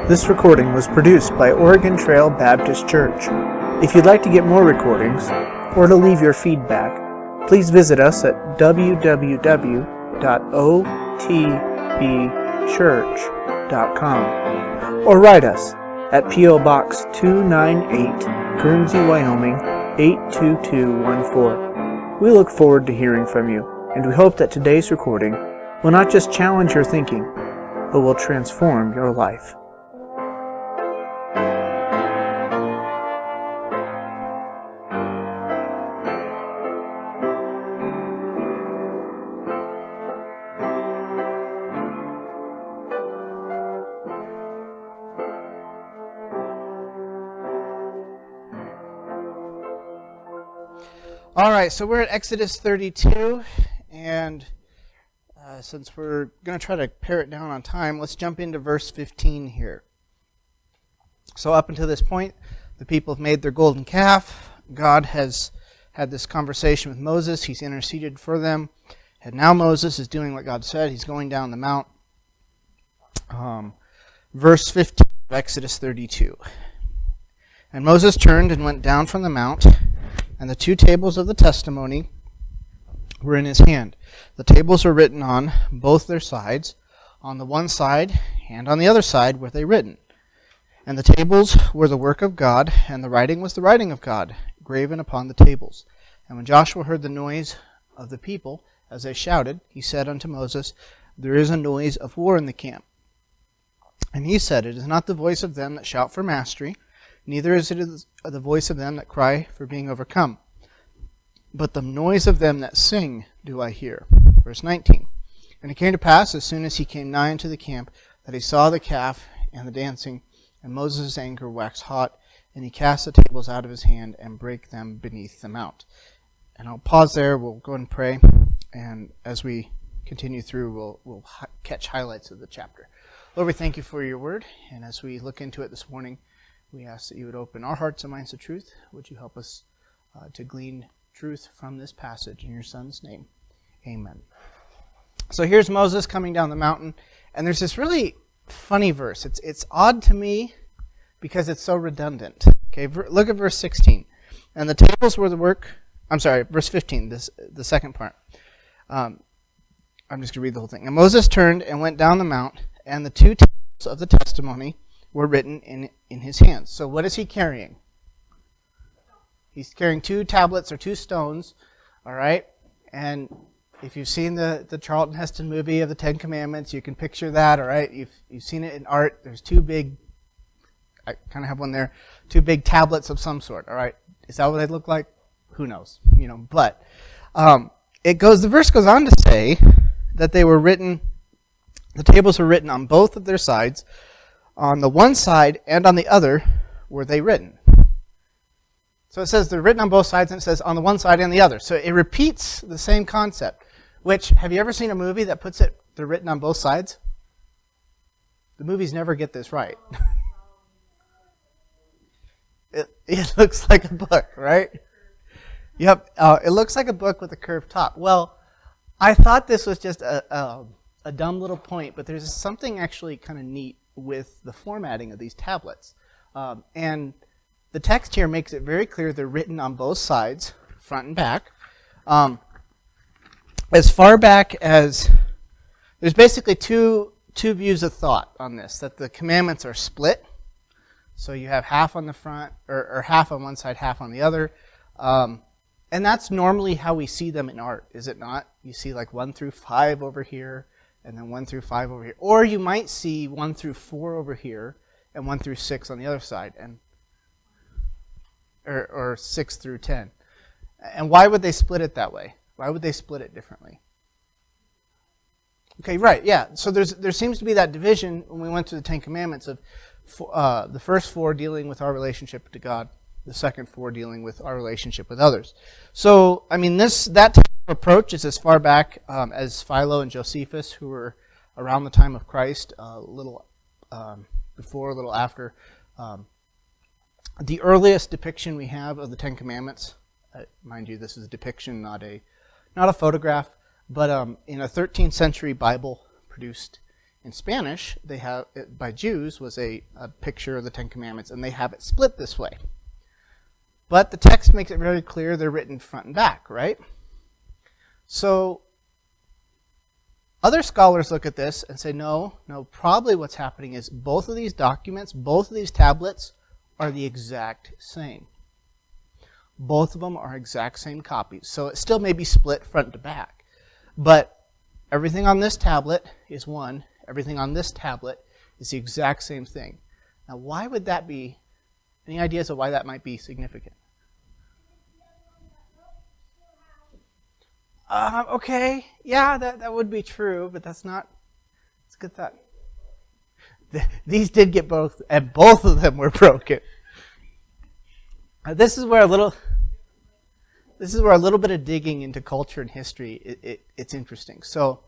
This recording was produced by Oregon Trail Baptist Church. If you'd like to get more recordings, or to leave your feedback, please visit us at www.otbchurch.com or write us at P.O. Box 298, Guernsey, Wyoming 82214. We look forward to hearing from you, and we hope that today's recording will not just challenge your thinking, but will transform your life. All right, so we're at Exodus 32, and since we're going to try to pare it down on time, let's jump into verse 15 here. So up until this point, the people have made their golden calf. God has had this conversation with Moses. He's interceded for them. And now Moses is doing what God said. He's going down the mount. Verse 15 of Exodus 32. And Moses turned and went down from the mount, and the two tables of the testimony were in his hand. The tables were written on both their sides. On the one side and on the other side were they written. And the tables were the work of God, and the writing was the writing of God, graven upon the tables. And when Joshua heard the noise of the people as they shouted, he said unto Moses, There is a noise of war in the camp. And he said, It is not the voice of them that shout for mastery, neither is it the voice of them that cry for being overcome. But the noise of them that sing do I hear. Verse 19. And it came to pass, as soon as he came nigh unto the camp, that he saw the calf and the dancing, and Moses' anger waxed hot, and he cast the tables out of his hand, and brake them beneath the mount. And I'll pause there, we'll go and pray, and as we continue through, we'll catch highlights of the chapter. Lord, we thank you for your word, and as we look into it this morning, we ask that you would open our hearts and minds to truth. Would you help us to glean truth from this passage in your Son's name? Amen. So here's Moses coming down the mountain, and there's this really funny verse. It's odd to me because it's so redundant. Okay, look at verse 16. And the tables were the work. I'm sorry, verse 15. The second part. I'm just going to read the whole thing. And Moses turned and went down the mount, and the two tables of the testimony were written in his hands. So what is he carrying? He's carrying two tablets or two stones, all right? And if you've seen the Charlton Heston movie of the Ten Commandments, you can picture that, all right? You've seen it in art. There's two big, I kind of have one there, two big tablets of some sort, all right? Is that what they look like? Who knows? But the verse goes on to say that they were written, the tables were written on both of their sides. On the one side and on the other were they written. So it says they're written on both sides, and it says on the one side and the other. So it repeats the same concept, which, have you ever seen a movie that puts it, they're written on both sides? The movies never get this right. It looks like a book, right? Yep, it looks like a book with a curved top. Well, I thought this was just a dumb little point, but there's something actually kind of neat with the formatting of these tablets. And the text here makes it very clear they're written on both sides, front and back. As far back as, there's basically two views of thought on this, that the commandments are split. So you have half on the front, or half on one side, half on the other. And that's normally how we see them in art, is it not? You see like 1 through 5 over here, and then 1 through 5 over here. Or you might see 1 through 4 over here, and 1 through 6 on the other side, or 6 through 10. And why would they split it that way? Why would they split it differently? Okay, right, yeah. So there seems to be that division when we went through the Ten Commandments of the first 4 dealing with our relationship to God, the second 4 dealing with our relationship with others. So, I mean, that type of approach is as far back as Philo and Josephus, who were around the time of Christ, a little before, a little after. The earliest depiction we have of the Ten Commandments, mind you, this is a depiction, not a photograph, but in a 13th century Bible produced In Spanish, they have it by Jews was a picture of the Ten Commandments, and they have it split this way. But the text makes it very clear they're written front and back, right? So other scholars look at this and say, no, probably what's happening is both of these documents, both of these tablets are the exact same. Both of them are exact same copies. So it still may be split front to back. But everything on this tablet is one. Everything on this tablet is the exact same thing. Now, why would that be? Any ideas of why that might be significant? Okay, yeah, that would be true, but that's not. It's a good thought. These did get both, and both of them were broken. This is where a little bit of digging into culture and history it's interesting. So,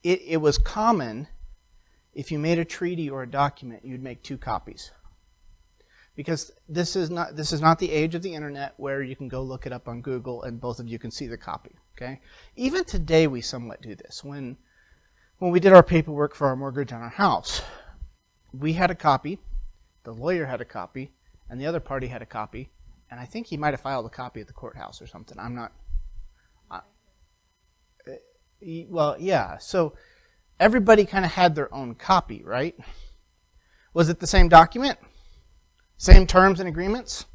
it was common if you made a treaty or a document, you'd make two copies. Because this is not the age of the internet where you can go look it up on Google and both of you can see the copy. Okay? Even today we somewhat do this. When we did our paperwork for our mortgage on our house, we had a copy, the lawyer had a copy, and the other party had a copy, and I think he might have filed a copy at the courthouse or something. I'm not. Well, yeah. So everybody kind of had their own copy, right? Was it the same document? Same terms and agreements?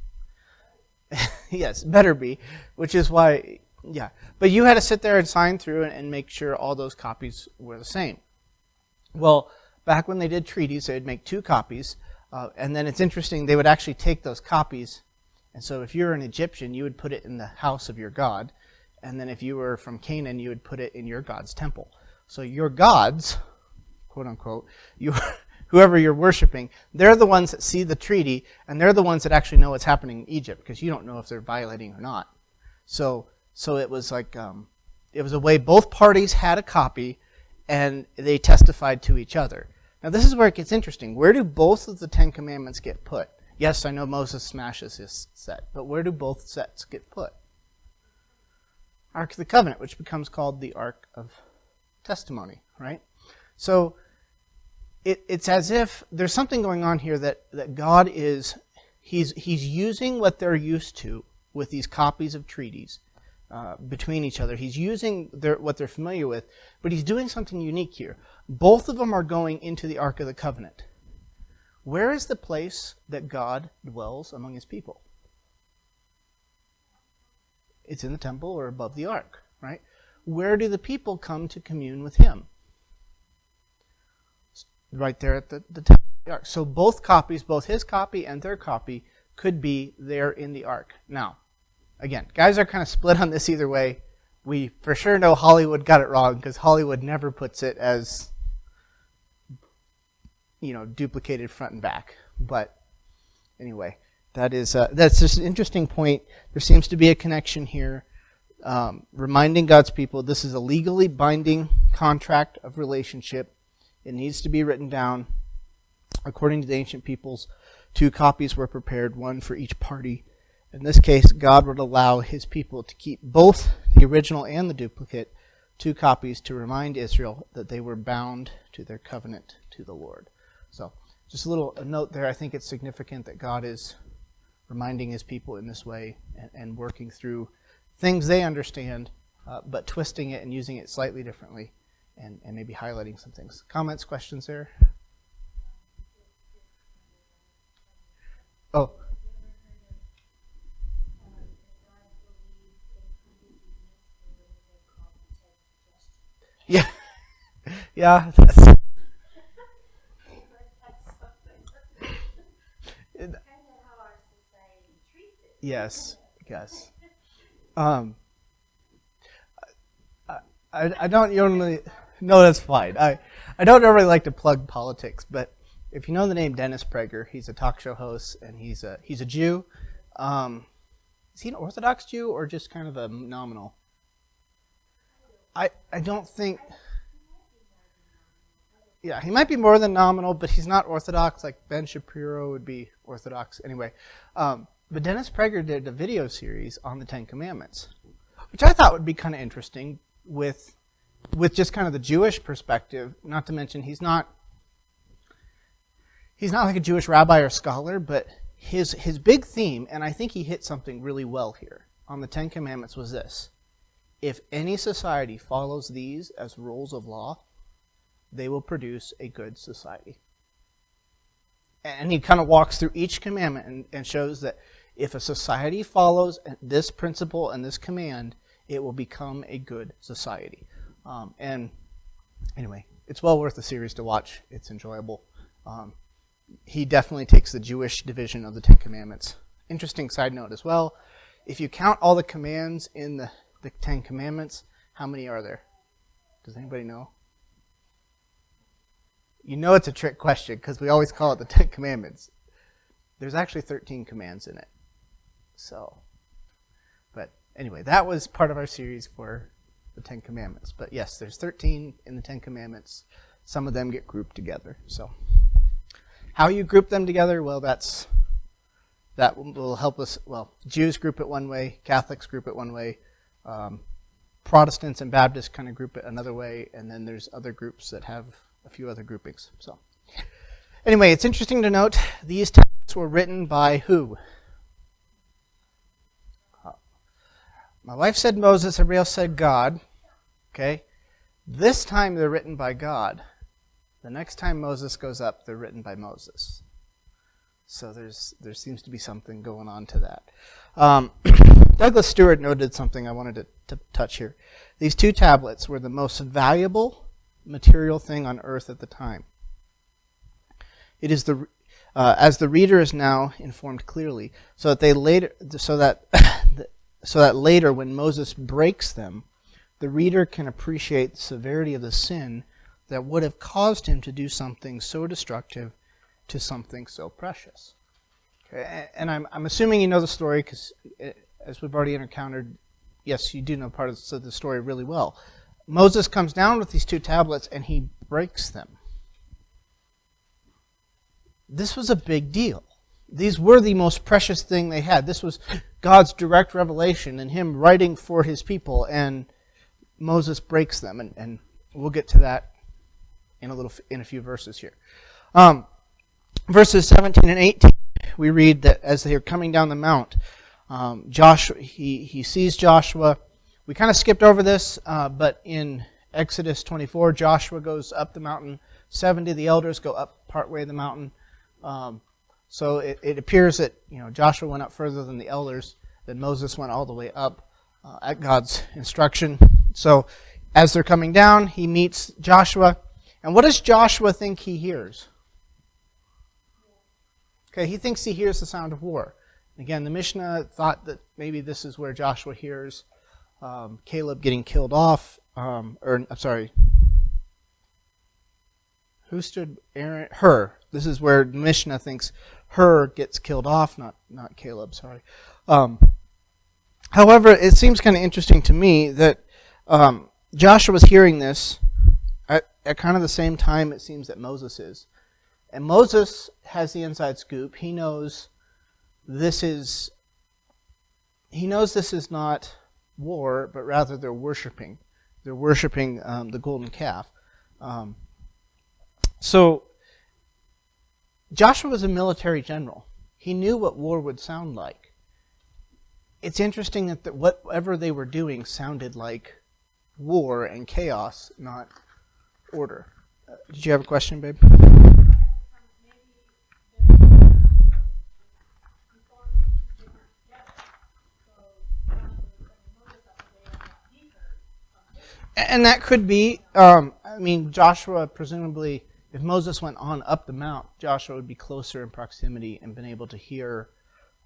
Yes, better be, which is why, yeah. But you had to sit there and sign through and make sure all those copies were the same. Well, back when they did treaties, they'd make two copies, and then it's interesting, they would actually take those copies, and so if you're an Egyptian, you would put it in the house of your god, and then if you were from Canaan, you would put it in your god's temple. So your gods, quote unquote, whoever you're worshiping, they're the ones that see the treaty, and they're the ones that actually know what's happening in Egypt, because you don't know if they're violating or not. So it was like, it was a way both parties had a copy, and they testified to each other. Now this is where it gets interesting. Where do both of the Ten Commandments get put? Yes, I know Moses smashes his set, but where do both sets get put? Ark of the Covenant, which becomes called the Ark of Testimony, right? So it's as if there's something going on here that God is, he's using what they're used to with these copies of treaties between each other. He's using what they're familiar with, but he's doing something unique here. Both of them are going into the Ark of the Covenant. Where is the place that God dwells among his people? It's in the temple or above the ark, right? Where do the people come to commune with him? Right there at the temple of the ark. So both copies, both his copy and their copy, could be there in the ark. Now, again, guys are kind of split on this either way. We for sure know Hollywood got it wrong because Hollywood never puts it as, duplicated front and back. But anyway, that's just an interesting point. There seems to be a connection here, reminding God's people this is a legally binding contract of relationship. It needs to be written down. According to the ancient peoples, 2 copies were prepared, one for each party. In this case, God would allow his people to keep both the original and the duplicate, 2 copies, to remind Israel that they were bound to their covenant to the Lord. So, just a note there. I think it's significant that God is reminding his people in this way and working through things they understand, but twisting it and using it slightly differently and maybe highlighting some things. Comments, questions there? Oh. Yeah. Yeah. Yes. I don't normally. No, that's fine. I don't normally like to plug politics, but if you know the name Dennis Prager, he's a talk show host, and he's a Jew. Is he an Orthodox Jew or just kind of a nominal? I don't think. Yeah, he might be more than nominal, but he's not Orthodox. Like Ben Shapiro would be Orthodox anyway. But Dennis Prager did a video series on the Ten Commandments, which I thought would be kind of interesting with with just kind of the Jewish perspective, not to mention he's not like a Jewish rabbi or scholar, but his big theme, and I think he hit something really well here on the Ten Commandments, was this: if any society follows these as rules of law, they will produce a good society. And he kind of walks through each commandment and shows that if a society follows this principle and this command, it will become a good society. And anyway, it's well worth the series to watch. It's enjoyable. He definitely takes the Jewish division of the Ten Commandments. Interesting side note as well. If you count all the commands in the Ten Commandments, how many are there? Does anybody know? You know it's a trick question because we always call it the Ten Commandments. There's actually 13 commands in it. So, but anyway, that was part of our series for the Ten Commandments. But yes, there's 13 in the Ten Commandments. Some of them get grouped together. So, how you group them together, well, that will help us. Well, Jews group it one way, Catholics group it one way, Protestants and Baptists kind of group it another way, and then there's other groups that have a few other groupings. So, anyway, it's interesting to note these texts were written by who? My wife said Moses, everybody else said God. Okay? This time they're written by God. The next time Moses goes up, they're written by Moses. So there seems to be something going on to that. Douglas Stewart noted something I wanted to touch here. These two tablets were the most valuable material thing on earth at the time. It is as the reader is now informed clearly, so that later when Moses breaks them, the reader can appreciate the severity of the sin that would have caused him to do something so destructive to something so precious. Okay, and I'm assuming you know the story because, as we've already encountered, yes, you do know part of the story really well. Moses comes down with these two tablets and he breaks them. This was a big deal. These were the most precious thing they had. This was God's direct revelation and him writing for his people, and Moses breaks them, and we'll get to that in a few verses here. Verses 17 and 18, we read that as they are coming down the mount, Joshua he sees Joshua. We kind of skipped over this, but in Exodus 24, Joshua goes up the mountain. 70 of the elders go up partway of the mountain. So it appears that Joshua went up further than the elders, that Moses went all the way up at God's instruction. So as they're coming down, he meets Joshua. And what does Joshua think he hears? Okay, he thinks he hears the sound of war. Again, the Mishnah thought that maybe this is where Joshua hears Caleb getting killed off. Who stood Aaron? Hur. This is where the Mishnah thinks Hur gets killed off, not Caleb, sorry. However, it seems kind of interesting to me that Joshua was hearing this at kind of the same time it seems that Moses is. And Moses has the inside scoop. He knows this is not war, but rather they're worshiping. They're worshiping the golden calf. So Joshua was a military general. He knew what war would sound like. It's interesting that whatever they were doing sounded like war and chaos, not order. Did you have a question, babe? And that could be, Joshua presumably, if Moses went on up the mount, Joshua would be closer in proximity and been able to hear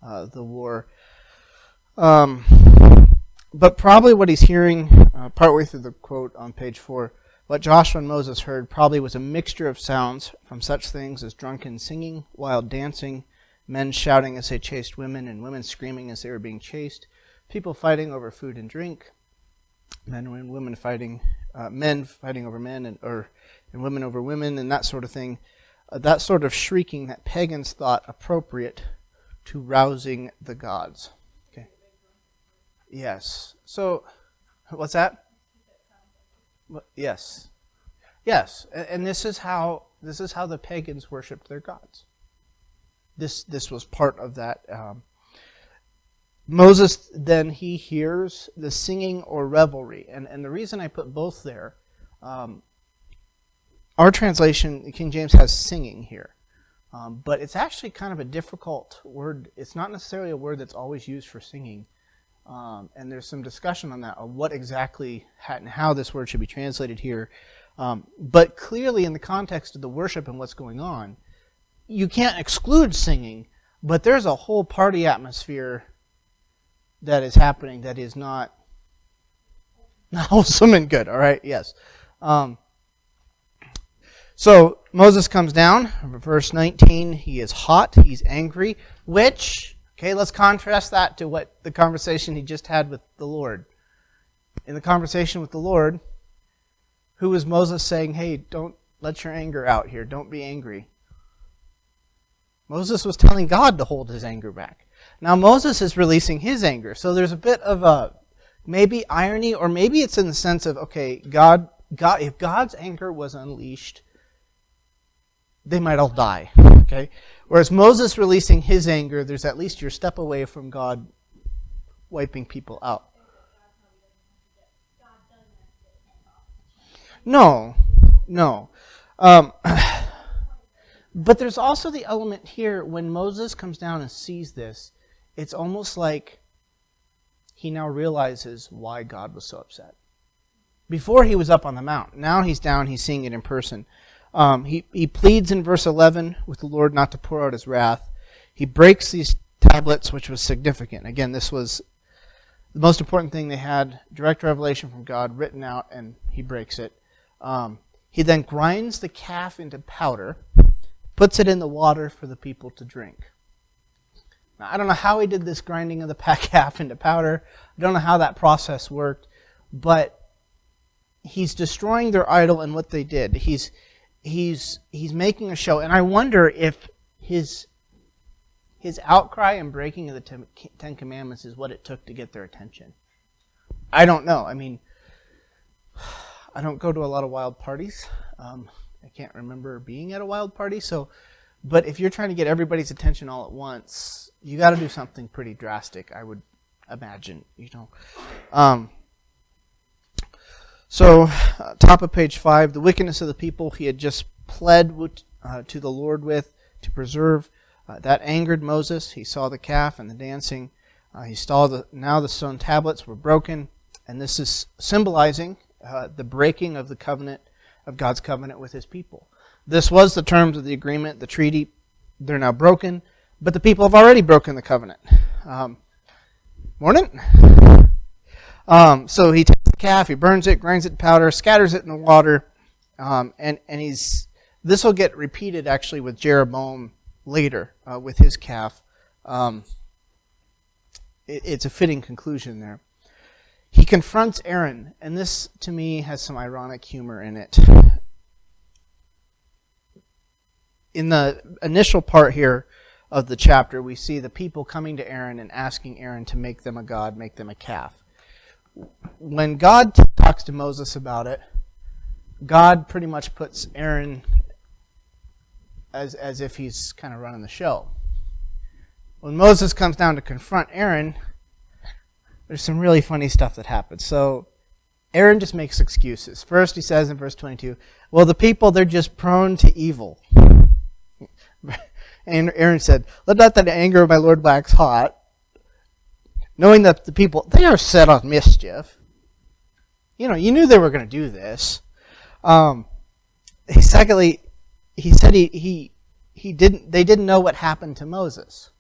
the war. But probably what he's hearing, partway through the quote on page 4, what Joshua and Moses heard probably was a mixture of sounds from such things as drunken singing, wild dancing, men shouting as they chased women, and women screaming as they were being chased, people fighting over food and drink, men and women fighting, men fighting over men, and women over women, and that sort of thing. That sort of shrieking that pagans thought appropriate to rousing the gods. Okay. Yes. So, what's that? Yes. Yes. And this is how the pagans worshipped their gods. This was part of that. Moses, then he hears the singing or revelry. And the reason I put both there, our translation, the King James, has singing here. But it's actually kind of a difficult word. It's not necessarily a word that's always used for singing. And there's some discussion on that, of what exactly and how this word should be translated here. But clearly in the context of the worship and what's going on, you can't exclude singing, but there's a whole party atmosphere that is happening that is not wholesome and good, all right? Yes. So Moses comes down, verse 19, he is hot, he's angry, which, okay, let's contrast that to what the conversation he just had with the Lord. In the conversation with the Lord, who was Moses saying, hey, don't let your anger out here, don't be angry? Moses was telling God to hold his anger back. Now Moses is releasing his anger. So there's a bit of a maybe irony, or maybe it's in the sense of, okay, God, if God's anger was unleashed, they might all die. Okay? Whereas Moses releasing his anger, there's at least you're a step away from God wiping people out. No. But there's also the element here, when Moses comes down and sees this, it's almost like he now realizes why God was so upset. Before he was up on the mount. Now he's down, he's seeing it in person. He pleads in verse 11 with the Lord not to pour out his wrath. He breaks these tablets, which was significant. Again, this was the most important thing they had, direct revelation from God, written out, and he breaks it. He then grinds the calf into powder, puts it in the water for the people to drink. Now, I don't know how he did this grinding of the calf into powder. I don't know how that process worked, but he's destroying their idol and what they did. He's making a show, and I wonder if his outcry and breaking of the Ten Commandments is what it took to get their attention. I don't know. I mean, I don't go to a lot of wild parties. I can't remember being at a wild party. But if you're trying to get everybody's attention all at once, you got to do something pretty drastic, I would imagine. Top of page 5, the wickedness of the people he had just pled to the Lord with to preserve. That angered Moses. He saw the calf and the dancing. He saw now the stone tablets were broken, and this is symbolizing the breaking of the covenant, of God's covenant with his people. This was the terms of the agreement, the treaty. They're now broken, but the people have already broken the covenant. Morning? So he takes the calf, he burns it, grinds it to powder, scatters it in the water, and this will get repeated actually with Jeroboam later with his calf. It's a fitting conclusion there. He confronts Aaron, and this, to me, has some ironic humor in it. In the initial part here of the chapter, we see the people coming to Aaron and asking Aaron to make them a god, make them a calf. When God talks to Moses about it, God pretty much puts Aaron as if he's kind of running the show. When Moses comes down to confront Aaron, there's some really funny stuff that happens. So Aaron just makes excuses. First he says in verse 22, well, the people, they're just prone to evil. And Aaron said, let not the anger of my Lord wax hot, knowing that the people, they are set on mischief. You knew they were going to do this. Secondly, he said they didn't know what happened to Moses.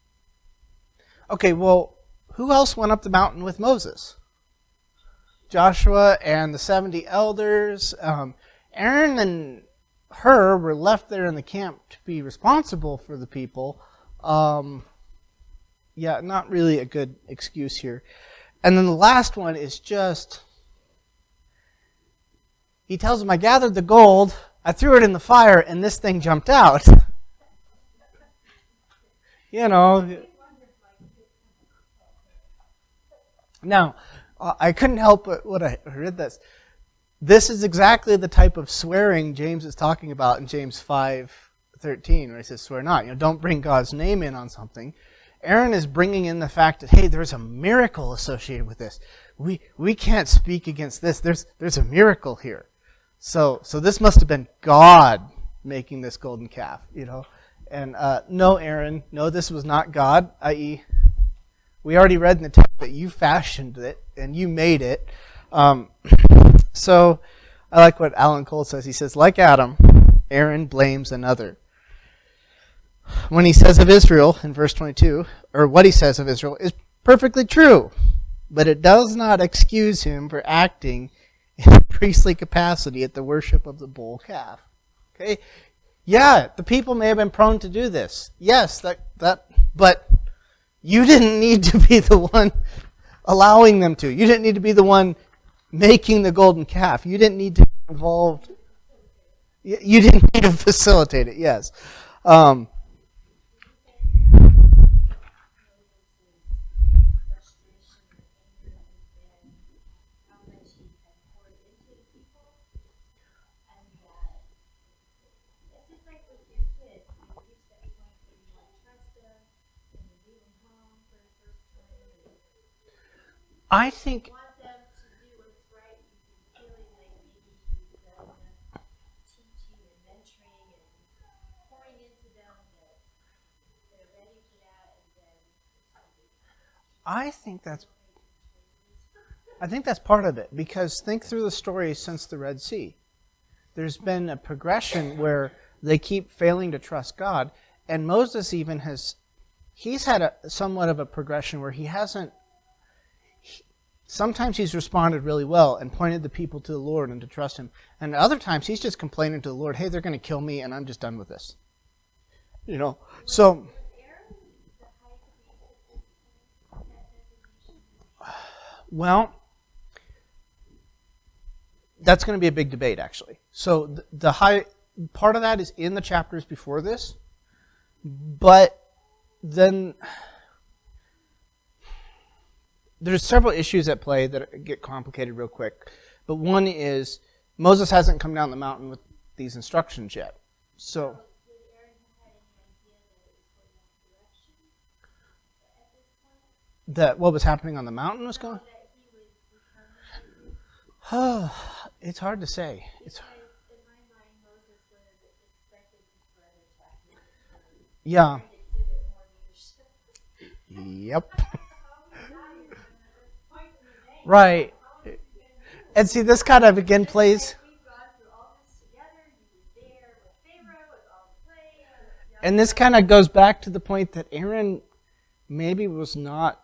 Okay, well, who else went up the mountain with Moses? Joshua and the 70 elders. Aaron and Hur were left there in the camp to be responsible for the people. Not really a good excuse here. And then the last one is just, he tells them, I gathered the gold, I threw it in the fire, and this thing jumped out. Now, I couldn't help but when I read this, this is exactly the type of swearing James is talking about in James 5:13, where he says, swear not. Don't bring God's name in on something. Aaron is bringing in the fact that, hey, there's a miracle associated with this. We can't speak against this. There's a miracle here. So this must have been God making this golden calf, And no, Aaron, no, this was not God, i.e., we already read in the text that you fashioned it and you made it. So I like what Alan Cole says. He says, like Adam, Aaron blames another. When he says of Israel in verse 22, or what he says of Israel is perfectly true, but it does not excuse him for acting in a priestly capacity at the worship of the bull calf. Okay? Yeah, the people may have been prone to do this. Yes, but you didn't need to be the one allowing them to. You didn't need to be the one making the golden calf. You didn't need to be involved. You didn't need to facilitate it, yes. I think that's part of it, because think through the story since the Red Sea. There's been a progression where they keep failing to trust God, and Moses even he's had somewhat of a progression where he hasn't. Sometimes he's responded really well and pointed the people to the Lord and to trust him, and other times he's just complaining to the Lord, "Hey, they're going to kill me, and I'm just done with this." So. Well, that's going to be a big debate, actually. So the high part of that is in the chapters before this, but then there's several issues at play that get complicated real quick. But one is Moses hasn't come down the mountain with these instructions yet. So that what was happening on the mountain was going. It's hard to say. Yeah. Yep. Right. And see, this kind of again plays. And this kind of goes back to the point that Aaron maybe was not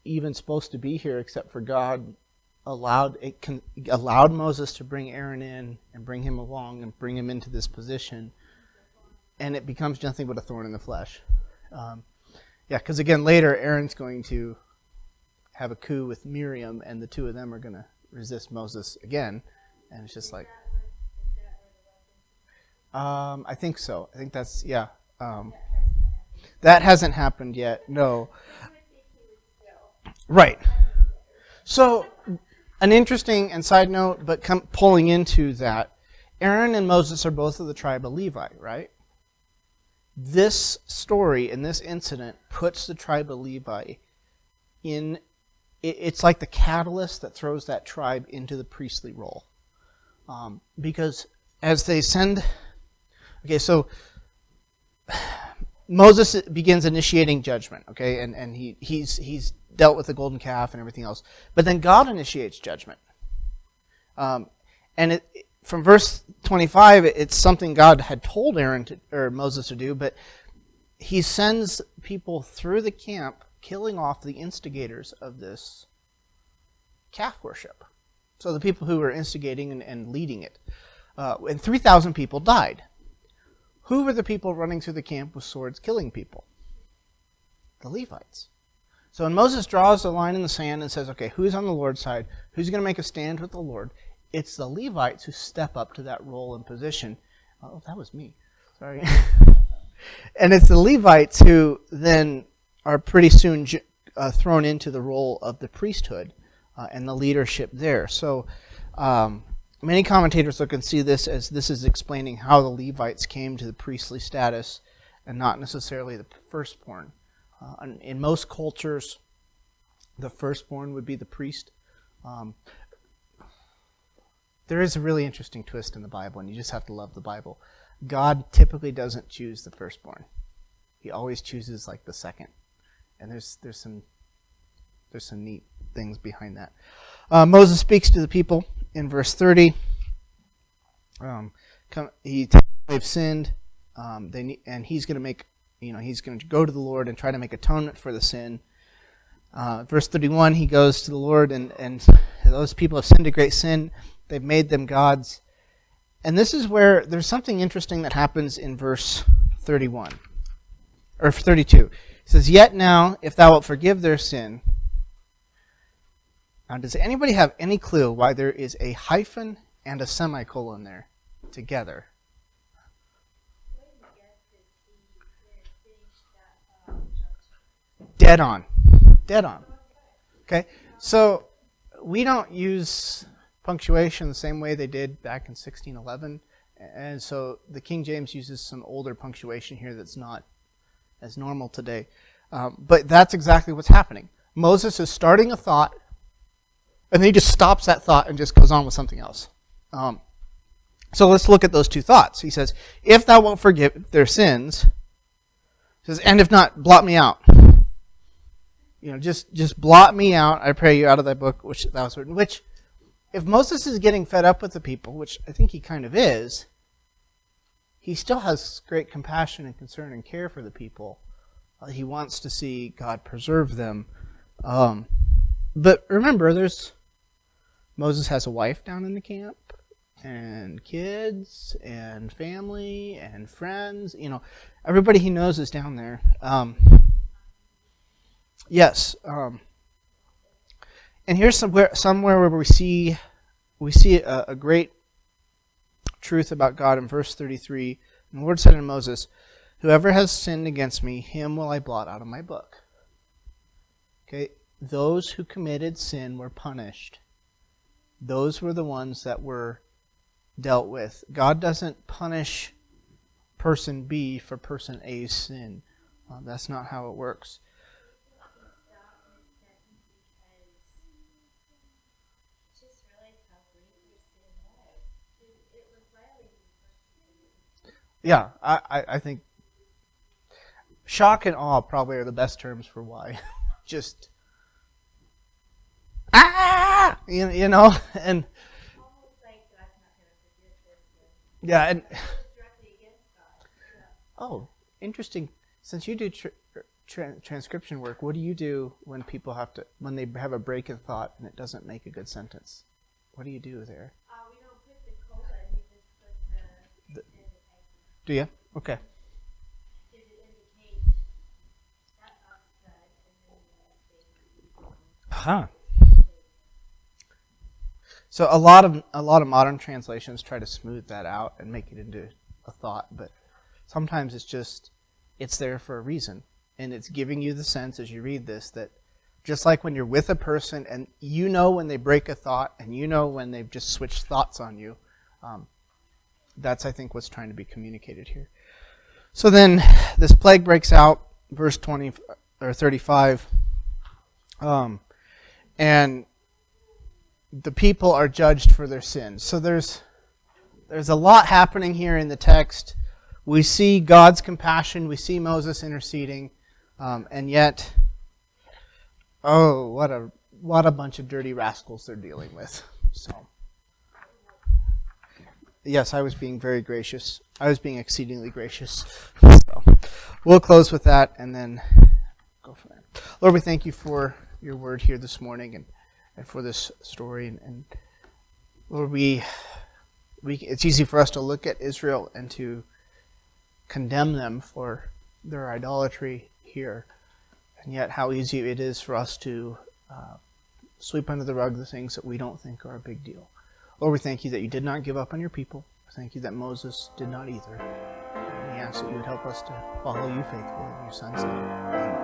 even supposed to be here, except for God allowed Moses to bring Aaron in and bring him along and bring him into this position, and it becomes nothing but a thorn in the flesh. Because again, later Aaron's going to have a coup with Miriam, and the two of them are going to resist Moses again, and it's just like, I think so. I think that's that hasn't happened yet. No. Right. So, an interesting and side note, but pulling into that, Aaron and Moses are both of the tribe of Levi, right? This story and this incident puts the tribe of Levi in, it's like the catalyst that throws that tribe into the priestly role. Because as they send, so Moses begins initiating judgment, and he's dealt with the golden calf and everything else. But then God initiates judgment. And from verse 25, it's something God had told Moses to do, but he sends people through the camp, killing off the instigators of this calf worship. So the people who were instigating and leading it. And 3,000 people died. Who were the people running through the camp with swords killing people? The Levites. So when Moses draws the line in the sand and says, okay, who's on the Lord's side? Who's going to make a stand with the Lord? It's the Levites who step up to that role and position. Oh, that was me. Sorry. And it's the Levites who then are pretty soon thrown into the role of the priesthood and the leadership there. So Many commentators look and see this as this is explaining how the Levites came to the priestly status and not necessarily the firstborn. In most cultures, the firstborn would be the priest. There is a really interesting twist in the Bible, and you just have to love the Bible. God typically doesn't choose the firstborn. He always chooses like the second. And there's some neat things behind that. Moses speaks to the people in verse 30. They've sinned, and he's going to make, he's going to go to the Lord and try to make atonement for the sin. Verse 31, he goes to the Lord, and those people have sinned a great sin. They've made them gods. And this is where there's something interesting that happens in verse 31, or 32. It says, "Yet now, if thou wilt forgive their sin." Now, does anybody have any clue why there is a hyphen and a semicolon there together? Dead on. Dead on. Okay, so we don't use punctuation the same way they did back in 1611. And so the King James uses some older punctuation here that's not as normal today. But that's exactly what's happening. Moses is starting a thought, and then he just stops that thought and just goes on with something else. So let's look at those two thoughts. He says, "If thou wilt forgive their sins," he says, "and if not, blot me out." Just blot me out, I pray you, out of thy book which thou hast written. Which, if Moses is getting fed up with the people, which I think he kind of is, he still has great compassion and concern and care for the people. He wants to see God preserve them. But remember, Moses has a wife down in the camp, and kids, and family, and friends. Everybody he knows is down there. Yes. And here's somewhere where we see a great truth about God in verse 33. And the Lord said to Moses, "Whoever has sinned against me, him will I blot out of my book." Okay, those who committed sin were punished. Those were the ones that were dealt with. God doesn't punish person B for person A's sin. That's not how it works. Yeah, I think shock and awe probably are the best terms for why. Just and Almost like God's not going to forgive this. yeah, and Directly against God. oh, interesting. Since you do transcription work, what do you do when people when they have a break in thought and it doesn't make a good sentence? What do you do there? We don't put the cola, we just put the indication. Do you? Okay. Does it indicate that thought's good, and then Huh. So a lot of modern translations try to smooth that out and make it into a thought, but sometimes it's there for a reason, and it's giving you the sense as you read this that just like when you're with a person and when they break a thought and when they've just switched thoughts on you, that's I think what's trying to be communicated here. So then this plague breaks out, verse 20 or 35, and the people are judged for their sins. So there's a lot happening here in the text. We see God's compassion. We see Moses interceding, and yet, what a bunch of dirty rascals they're dealing with. So, yes, I was being very gracious. I was being exceedingly gracious. So, we'll close with that and then go from there. Lord, we thank you for your word here this morning and for this story. And Lord, it's easy for us to look at Israel and to condemn them for their idolatry here. And yet how easy it is for us to sweep under the rug the things that we don't think are a big deal. Lord, we thank you that you did not give up on your people. Thank you that Moses did not either. And we ask that you would help us to follow you faithfully in your Son's name. Amen.